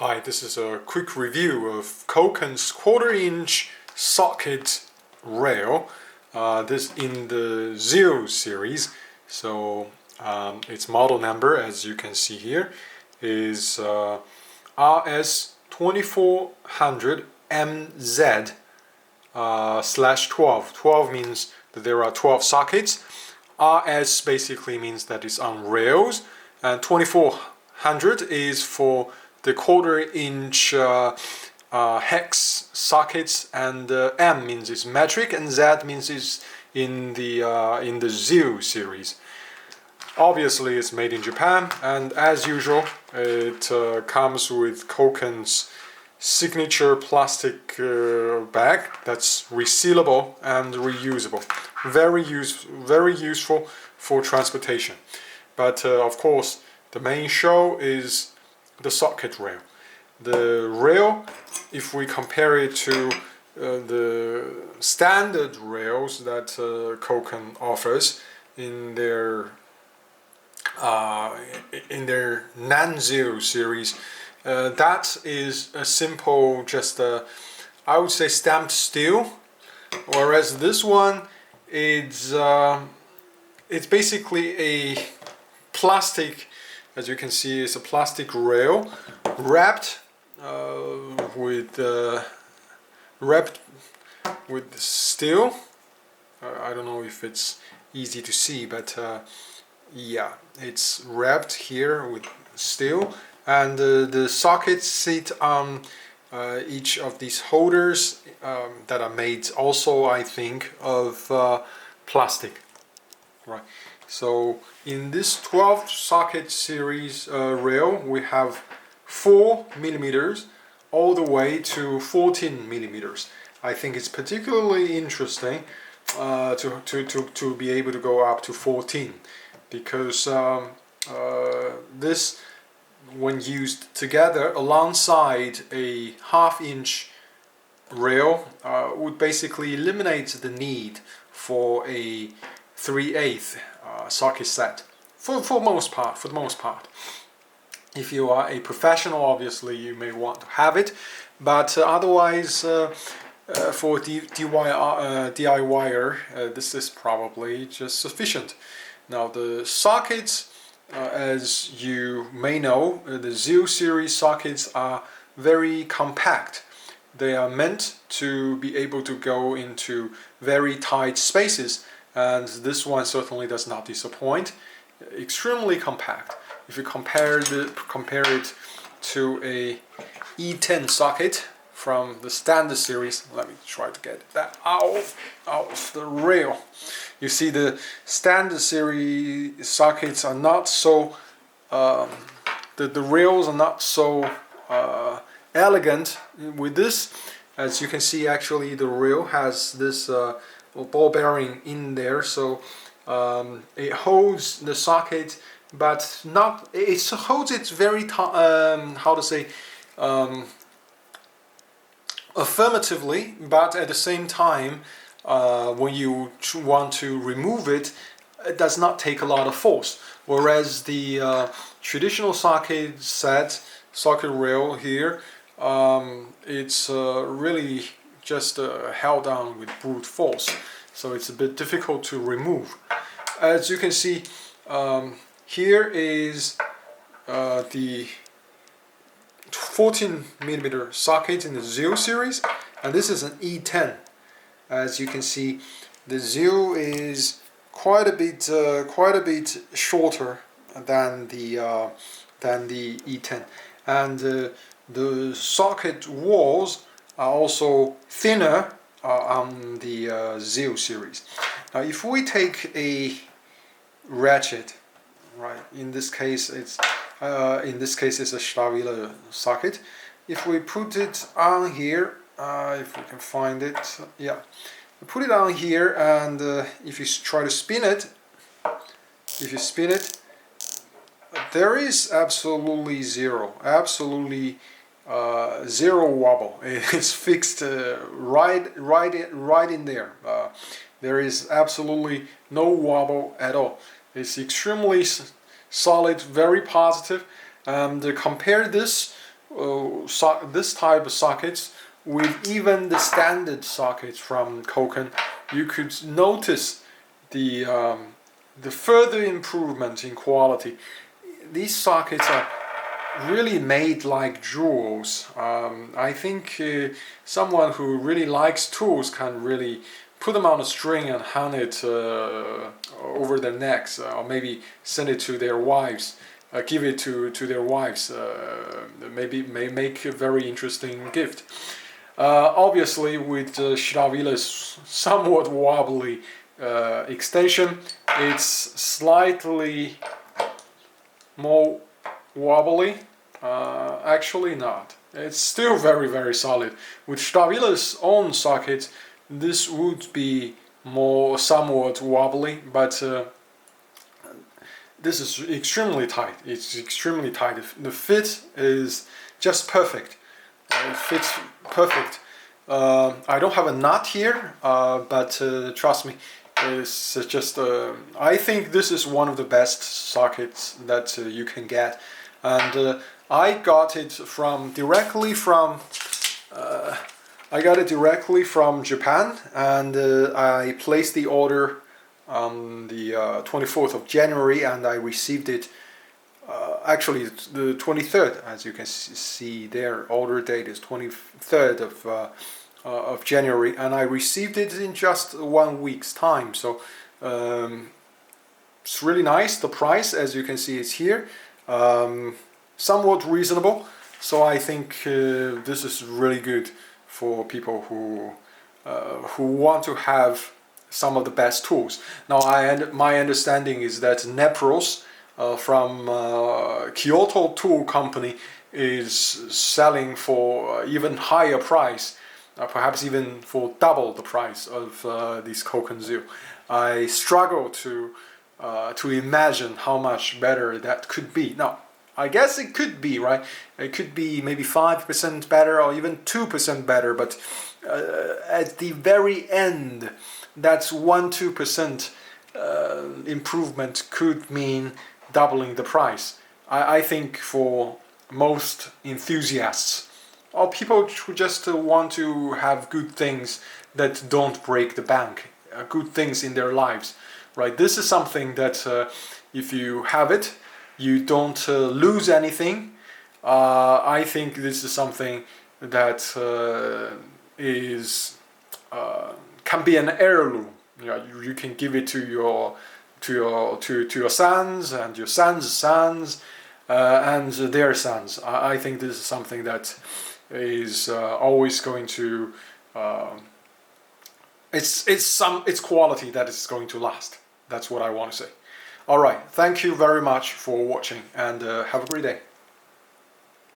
Hi, this is a quick review of KoKen's quarter-inch socket rail. This in the Zeal series. So its model number, as you can see here, is RS2400MZ /12. 12 means that there are 12 sockets. RS basically means that it's on rails, and 2400 is for the quarter-inch hex sockets, and M means it's metric, and Z means it's in the Zeal series. Obviously, it's made in Japan, and as usual, it comes with KoKen's signature plastic bag that's resealable and reusable. Very useful for transportation. But of course, the main show is the socket rail. The rail, if we compare it to the standard rails that KoKen offers in their non-Zeal series, that is a simple, I would say, stamped steel, whereas this one it's basically a plastic. As you can see, it's a plastic rail wrapped with steel. I don't know if it's easy to see, but yeah, it's wrapped here with steel, and the sockets sit on each of these holders that are made also, I think, of plastic. Right. So in this 12 socket series rail, we have 4 millimeters all the way to 14 millimeters. I think it's particularly interesting to be able to go up to 14, because this, when used together alongside a half-inch rail, would basically eliminate the need for a 3/8 socket set for the most part. If you are a professional, obviously you may want to have it, but otherwise for DIYer, this is probably just sufficient. Now the sockets, as you may know, the Zeal series sockets are very compact. They are meant to be able to go into very tight spaces, and this one certainly does not disappoint. Extremely compact. If you compare it to a E10 socket from the standard series, let me try to get that out of the rail. You see, the standard series sockets are not so the rails are not so elegant. With this, as you can see, actually the rail has this ball bearing in there, so it holds the socket, but not, it holds it very affirmatively, but at the same time, when you want to remove it, it does not take a lot of force. Whereas the traditional socket rail here, it's really just held down with brute force, so it's a bit difficult to remove. As you can see, here is the 14 millimeter socket in the Zeal series, and this is an E10. As you can see, the Zeal is quite a bit shorter than the E10, and the socket walls are also thinner on the Zeal series. Now, if we take a ratchet, right? In this case, it's a Zeal socket. If we put it on here, if we can find it, yeah, we put it on here, and if you try to spin it, there is absolutely zero wobble. It's fixed right in there. There is absolutely no wobble at all. It's extremely solid, very positive. Compare this this type of sockets with even the standard sockets from KoKen, you could notice the further improvement in quality. These sockets are really made like jewels. I think someone who really likes tools can really put them on a string and hang it over their necks, or maybe send it to their wives, give it to their wives. Maybe may make a very interesting gift. Obviously, with Z-EAL's somewhat wobbly extension, it's slightly more wobbly. Actually not. It's still very, very solid. With Z-EAL's own socket, this would be more somewhat wobbly, but this is extremely tight. It's extremely tight. The fit is just perfect. It fits perfect. I don't have a nut here, but trust me, it's just. I think this is one of the best sockets that you can get, and I got it directly from. I got it directly from Japan, and I placed the order on the 24th of January, and I received it actually the 23rd. As you can see there, order date is 23rd of January, and I received it in just 1 week's time. So it's really nice. The price, as you can see, is here, somewhat reasonable. So I think this is really good for people who want to have some of the best tools. Now, my understanding is that Nepros from Kyoto Tool Company is selling for even higher price, perhaps even for double the price of this KoKen Zeal. I struggle to imagine how much better that could be. Now, I guess it could be, right? It could be maybe 5% better or even 2% better, but at the very end, that's 1-2% improvement could mean doubling the price. I think for most enthusiasts or people who just want to have good things that don't break the bank, good things in their lives, right? This is something that if you have it, you don't lose anything. I think this is something that can be an heirloom. You know, you can give it to your sons and your sons' sons and their sons. I think this is something that is always going to. It's quality that is going to last. That's what I want to say. All right, thank you very much for watching, and have a great day.